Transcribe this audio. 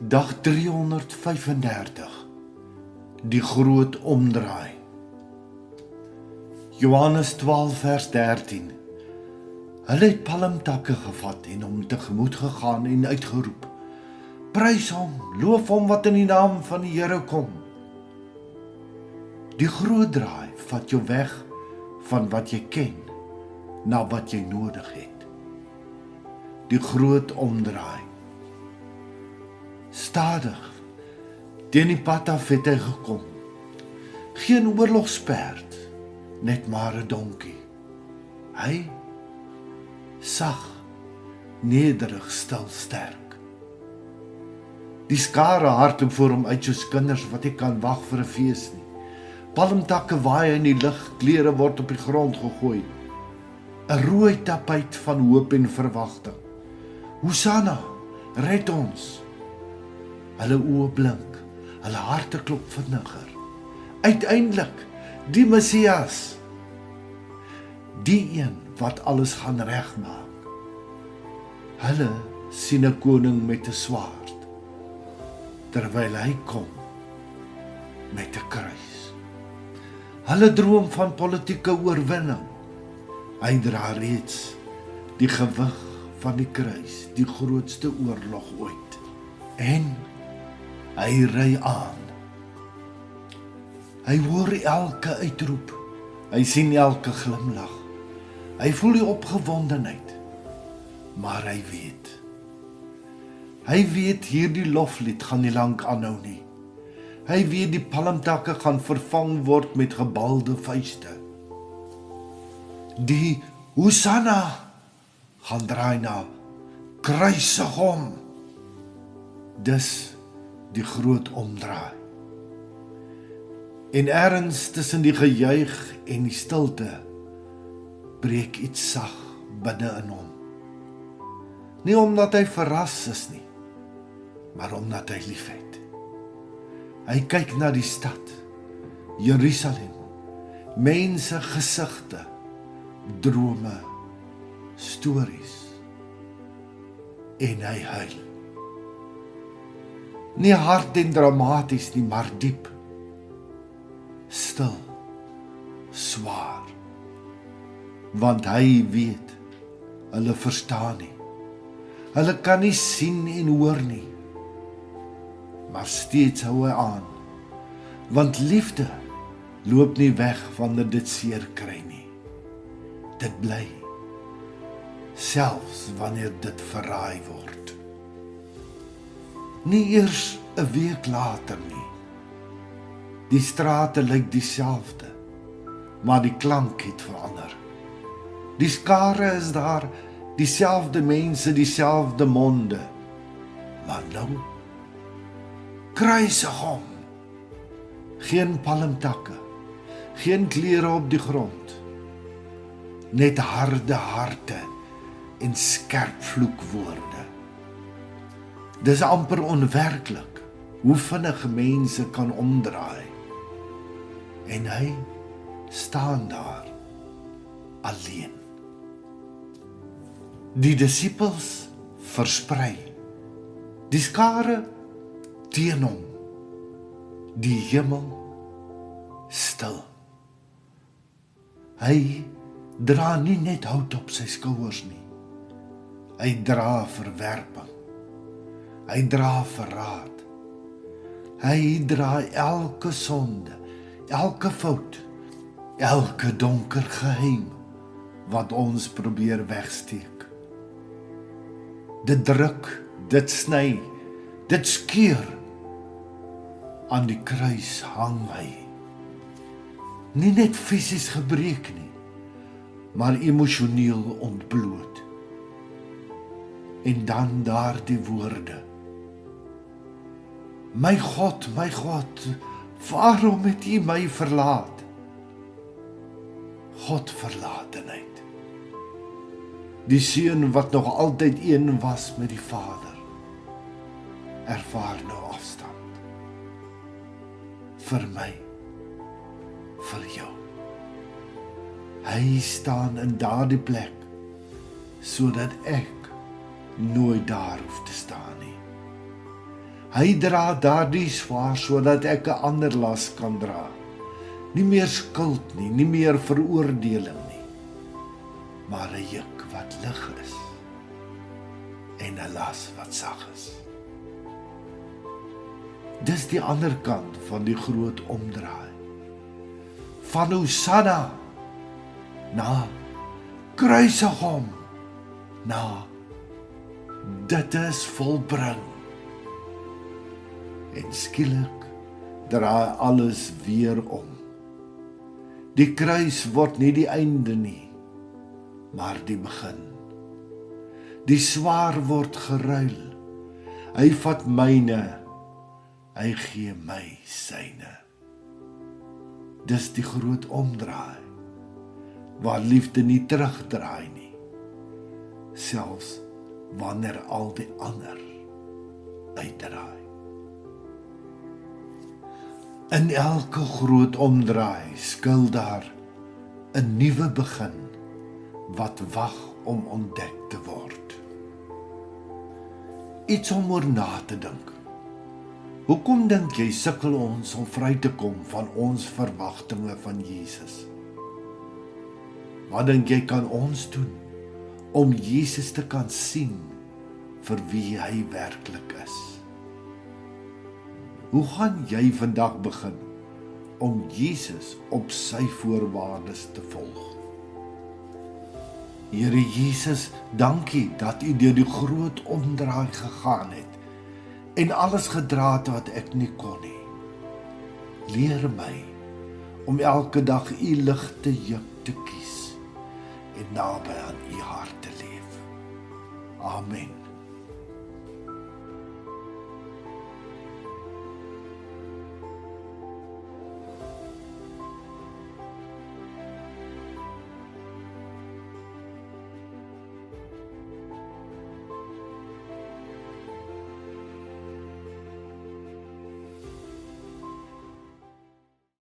Dag 335. Die groot omdraai. Johannes 12 vers 13. Hulle het palmtakke gevat en hom tegemoet gegaan en uitgeroep: Prys hom, loof hom wat in die naam van die Here kom. Die groot draai vat jou weg van wat jy ken na wat jy nodig het. Die groot omdraai. Stadig, teen die pad af het hy gekom. Geen oorlogsperd, net maar 'n donkie. Hy, sag, nederig, stil, sterk. Die skare hardloop voor hom uit soos kinders wat nie kan wag vir 'n fees nie. Palmtakke waai in die lug, klere word op die grond gegooi. 'n Rooi tapuit van hoop en verwagting. Hosanna, red ons. Hulle oë blink, hulle harte klop vinniger. Uiteindelik, die Messias. Die een wat alles gaan regmaak. Hulle sien 'n koning met 'n swaard, terwyl hy kom met 'n kruis. Hulle droom van politieke oorwinning. Hy dra reeds die gewig van die kruis, die grootste oorlog ooit. En hy ry aan. Hy hoor elke uitroep. Hy sien elke glimlag. Hy voel die opgewondenheid. Maar hy weet. Hy weet hierdie loflied gaan nie lank aanhou nie. Hy weet die palmtakke gaan vervang word met gebalde vuiste. Die Hosanna gaan draai na kruisig hom. Dis die groot omdraai. En ergens tussen die gejuig en die stilte breek iets sag binne in hom. Nie omdat hy verras is nie, maar omdat hy liefhet. Hy kyk na die stad, Jerusalem, mense, gesigte, drome, stories, en hy huil. Nie hard en dramaties nie, maar diep, stil, swaar. Want hy weet, hulle verstaan nie. Hulle kan nie sien en hoor nie. Maar steeds hou hy aan, want liefde loop nie weg wanneer dit seer kry nie. Dit bly, selfs wanneer dit verraai word. Nie eers 'n week later nie. Die strate lyk dieselfde, maar die klank het verander. Die skare is daar, dieselfde mense, dieselfde monde. Maar nou, kruisig hom. Geen palmtakke, geen klere op die grond. Net harde harte en skerp vloekwoorde. Dis amper onwerklik hoe vinnig mense kan omdraai. En hy staan daar alleen. Die disippels versprei, die skare teen hom, die hemel stil. Hy dra nie net hout op sy skouers nie. Hy dra verwerping. Hy dra verraad. Hy dra elke sonde, elke fout, elke donker geheim wat ons probeer wegsteek. Dit druk, dit sny, dit skeur. Aan die kruis hang hy. Nie net fisies gebreek nie, maar emosioneel ontbloot. En dan daardie woorde: my God, waarom het U my verlaat? Godverlatenheid. Die seun wat nog altyd een was met die Vader, ervaar nou afstand. Vir my, vir jou. Hy staan in daardie plek, sodat ek nooit daar hoef te staan nie. Hy dra daardie swaar sodat ek 'n ander las kan dra. Nie meer skuld nie, nie meer veroordeling nie, maar 'n juk wat lig is en 'n las wat sag is. Dis die ander kant van die groot omdraai. Van Hosanna na kruisig hom, na dit is volbring. En skielik draai alles weer om. Die kruis word nie die einde nie, maar die begin. Die swaar word geruil. Hy vat myne, hy gee my syne. Dis die groot omdraai, waar liefde nie terugdraai nie, selfs wanneer al die ander uitdraai. In elke groot omdraai skuil daar 'n nuwe begin wat wag om ontdek te word. Iets om oor na te dink. Hoekom dink jy sukkel ons om vry te kom van ons verwagtinge van Jesus? Wat dink jy kan ons doen om Jesus te kan sien vir wie hy werklik is? Hoe gaan jy vandag begin om Jesus op sy voorwaardes te volg? Here Jesus, dankie dat U deur die groot omdraai gegaan het en alles gedra het wat ek nie kon nie. Leer my om elke dag U ligte juk te kies en naby aan U hart te leef. Amen.